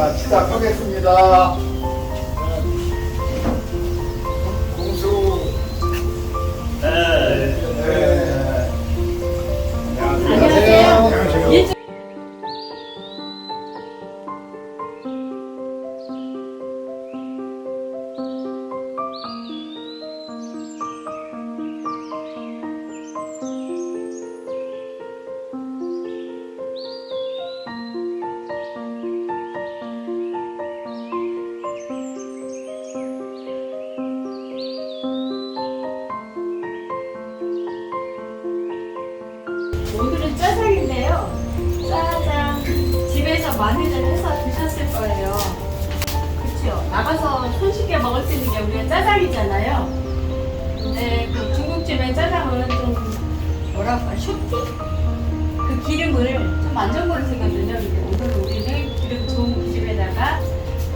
자, 시작하겠습니다. 공수. 네. 안녕하세요. 안녕하세요. 오늘은 짜장인데요. 짜장 집에서 많이들 해서 드셨을 거예요. 그렇죠? 나가서 손쉽게 먹을 수 있는 게 우리가 짜장이잖아요. 근데 그 중국집의 짜장은 좀 뭐랄까 쇼티? 그 기름을 좀 안전거로 쓰거든요. 근데 오늘 우리는 기름 좋은 기름에다가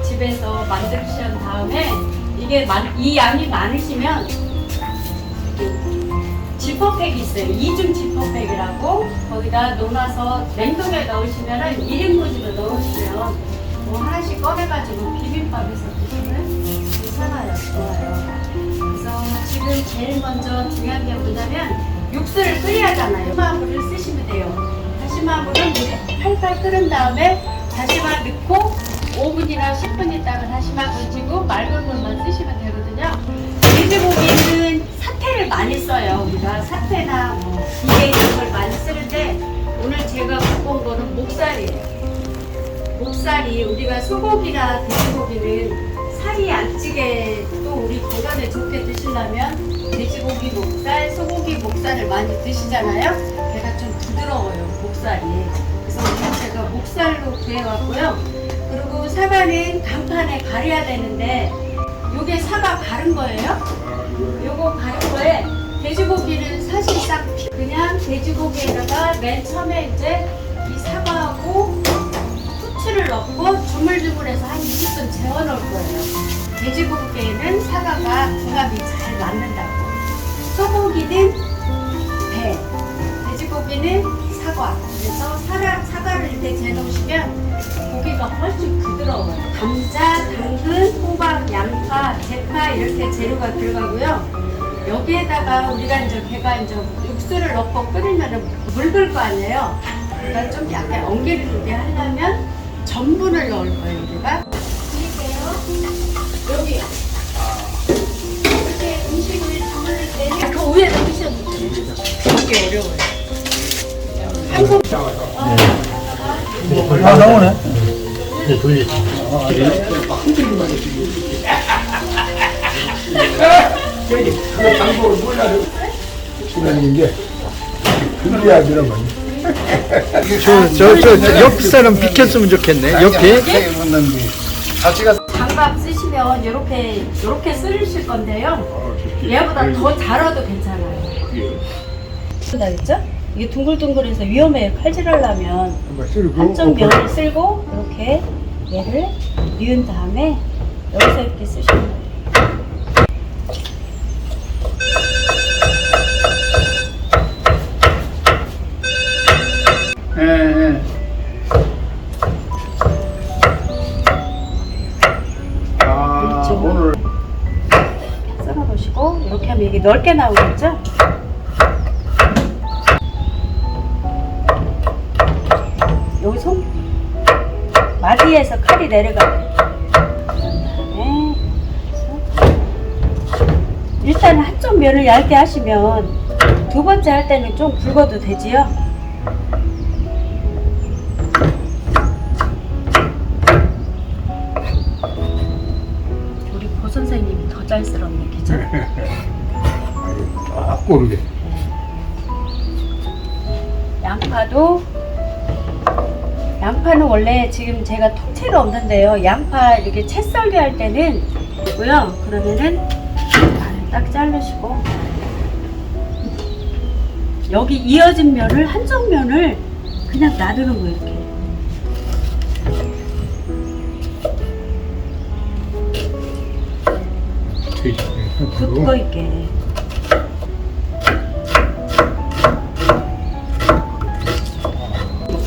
집에서 만드신 다음에 이게 이 양이 많으시면 지퍼팩이 있어요. 이중 지퍼팩이라고 거기다 놓아서 냉동에 넣으시면은 1인분으로 넣으시면 뭐 하나씩 꺼내가지고 비빔밥에서 드시면 괜찮아요. 좋아요. 그래서 지금 제일 먼저 중요한 게 뭐냐면 육수를 끓여야 하잖아요. 다시마물을 쓰시면 돼요. 다시마물은 물이 팔팔 끓은 다음에 다시마 넣고 5분이나 10분 있다가 다시마 건지고 맑은 물만 쓰시면 되거든요. 돼지고기는 사태를 많이 써요. 우리가 사태나 뭐 비계 이런 걸 많이 쓰는데 오늘 제가 갖고 온 거는 목살이에요. 목살이 우리가 소고기나 돼지고기는 살이 안 찌게 또 우리 건강에 좋게 드시려면 돼지고기 목살, 소고기 목살을 많이 드시잖아요. 걔가 좀 부드러워요. 목살이. 그래서 오늘 제가 목살로 구해왔고요. 그리고 사과는 강판에 가려야 되는데 요게 사과 가른 거예요. 요거 가른 거에 돼지고기는 사실상 그냥 돼지고기에다가 맨 처음에 이제 이 사과하고 후추를 넣고 주물주물해서 한 20분 재워 놓을 거예요. 돼지고기에는 사과가 궁합이 잘 맞는다고. 소고기는 배, 돼지고기는 사과. 그래서 사과를 이렇게 재놓으시면 고기가 훨씬 부드러워요. 감자, 당근, 호박, 양파, 대파 이렇게 재료가 들어가고요. 여기에다가 우리가 이제 걔가 이제 육수를 넣고 끓이면 묽을 거 아니에요. 그러니까 좀 약간 엉기르게 하려면 전분을 넣을 거예요. 우리가. 드릴게요. 여기요. 이렇게 음식을 담을 때는 그 위에 넣으셔도 돼요. 이게 어려워요. 한국 아, 나오네. 네, 돌리지. 그 방법을 몰라도 시간인 게 그래야 되는 거니. 저 옆 사람 비켰으면 좋겠네. 옆에. 장갑 쓰시면 요렇게 쓰실 건데요. 얘보다 더 잘라도 괜찮아요. 알겠죠? 이게 둥글둥글해서 위험해요. 칼질하려면 한쪽 면을 쓸고 이렇게 얘를 뉘은 다음에 여기서 이렇게 쓰시면 돼요. 예. 아, 오늘 썰어 놓으시고 이렇게 하면 이게 넓게 나오겠죠? 여기 손 마디에서 칼이 내려가요. 그다음에 일단 한쪽 면을 얇게 하시면 두 번째 할 때는 좀 굵어도 되지요. 우리 고 선생님이 더 잘 썰었네, 그죠? 아, 모르게. 양파는 원래 지금 제가 통째로 없는데요. 양파 이렇게 채 썰기 할 때는 있고요. 그러면은 반을 딱 자르시고 여기 이어진 면을 한쪽 면을 그냥 놔두는 거예요. 이렇게 굳고 있게.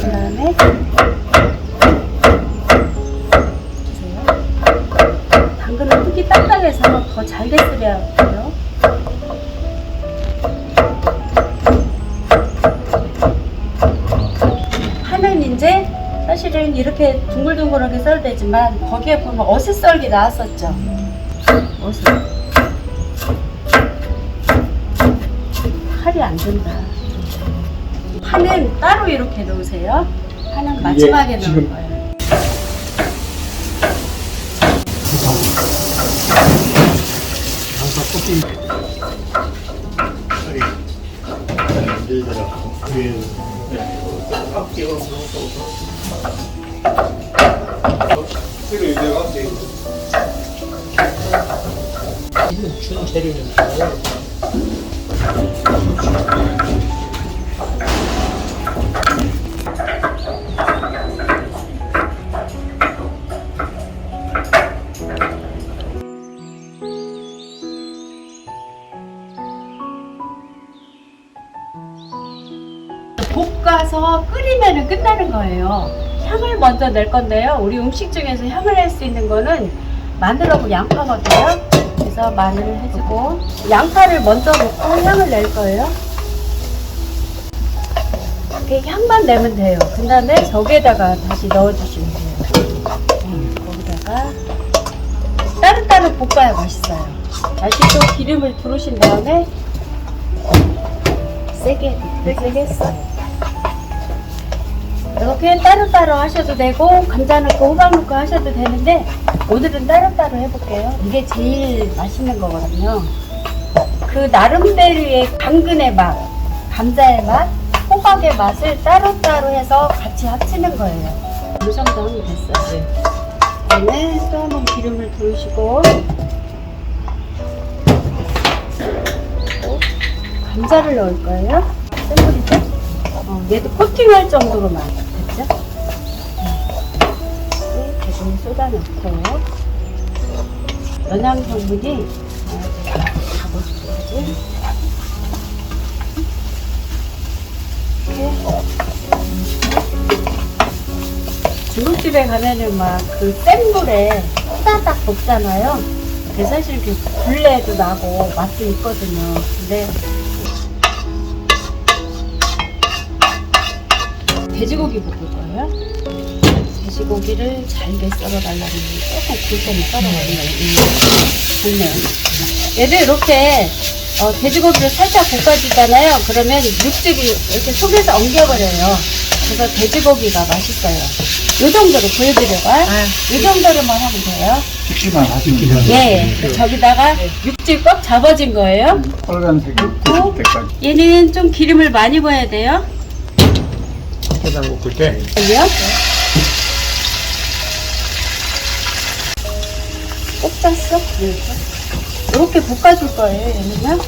그다음에 잘게 썰어야 돼요. 파는 이제 사실은 이렇게 둥글둥글하게 썰어야 되지만 거기에 보면 어슷 썰기 나왔었죠. 어슷. 칼이 안 된다. 파는 따로 이렇게 놓으세요. 파는 마지막에 넣을 거예요. 준 재료는 볶아서 끓이면 끝나는 거예요. 향을 먼저 낼 건데요. 우리 음식 중에서 향을 낼 수 있는 거는 마늘하고 양파거든요. 그래서 마늘을 해주고 양파를 먼저 넣고 향을 낼 거예요. 이렇게 향만 내면 돼요. 그 다음에 저기에다가 다시 넣어주시면 돼요. 거기다가 따로따로 볶아야 맛있어요. 다시 또 기름을 두르신 다음에 세게 했어요. 이렇게 따로따로 하셔도 되고 감자 넣고 호박 넣고 하셔도 되는데 오늘은 따로따로 해볼게요. 이게 제일 맛있는 거거든요. 그 나름대로의 당근의 맛, 감자의 맛, 호박의 맛을 따로따로 해서 같이 합치는 거예요. 어느 정도 하면 됐어요. 그다음에 또 한번 기름을 두르시고 감자를 넣을 거예요. 센 불이죠? 얘도 코팅할 정도로만 됐죠? 대충 쏟아놓고 영양 성분이 가보시지. 이렇게 중국집에 가면은 막 그 센 물에 후다닥 볶잖아요. 그게 사실 그 불내도 나고 맛도 있거든요. 근데 돼지고기 볶을 거예요. 돼지고기를 잘게 썰어달라는 조금 굵게 썰어버리면 좋네요. 얘를 이렇게 돼지고기를 살짝 볶아주잖아요. 그러면 육즙이 이렇게 속에서 엉겨버려요. 그래서 돼지고기가 맛있어요. 이 정도로 보여드려봐. 이 정도로만 하면 돼요. 찍기만 하시면 예, 저기다가 육즙 꽉 잡아진 거예요. 빨간색이 넣고 될 때까지. 얘는 좀 기름을 많이 부어야 돼요. 해장 볶을 때 여기요? 꼭 짰어? 이렇게 볶아줄 거예요, 얘는요.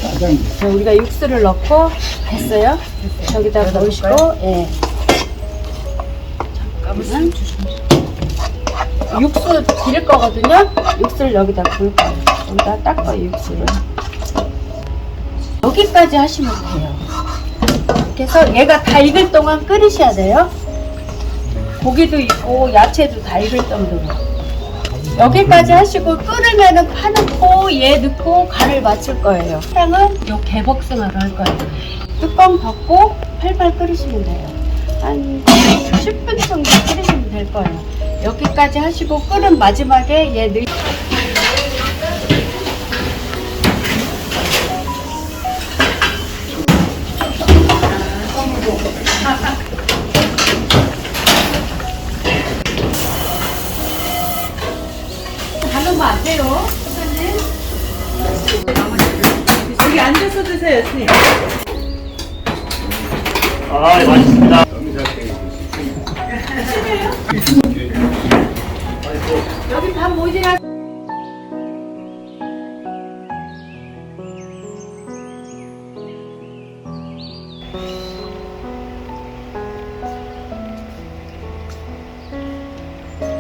짜장 자, 우리가 육수를 넣고 됐어요. 저기다 넣으시고, 예. 잠깐만. 육수 기를 거거든요. 육수를 여기다 부을 거예요. 여기다 닦아요, 육수를. 여기까지 하시면 돼요. 그래서 얘가 다 익을 동안 끓이셔야 돼요. 고기도 있고 야채도 다 익을 정도로. 여기까지 하시고 끓으면은 파 넣고 얘 넣고 간을 맞출 거예요. 향은 요 개복숭아로 할 거예요. 뚜껑 덮고 팔팔 끓이시면 돼요. 한 10분 정도 끓이시면 될 거예요. 여기까지 하시고 끓은 마지막에 얘 넣. 가면 안 돼요. 여기 앉아서 드세요, 선생님. 아, 네, 맛있습니다. 여기 밥 모자라.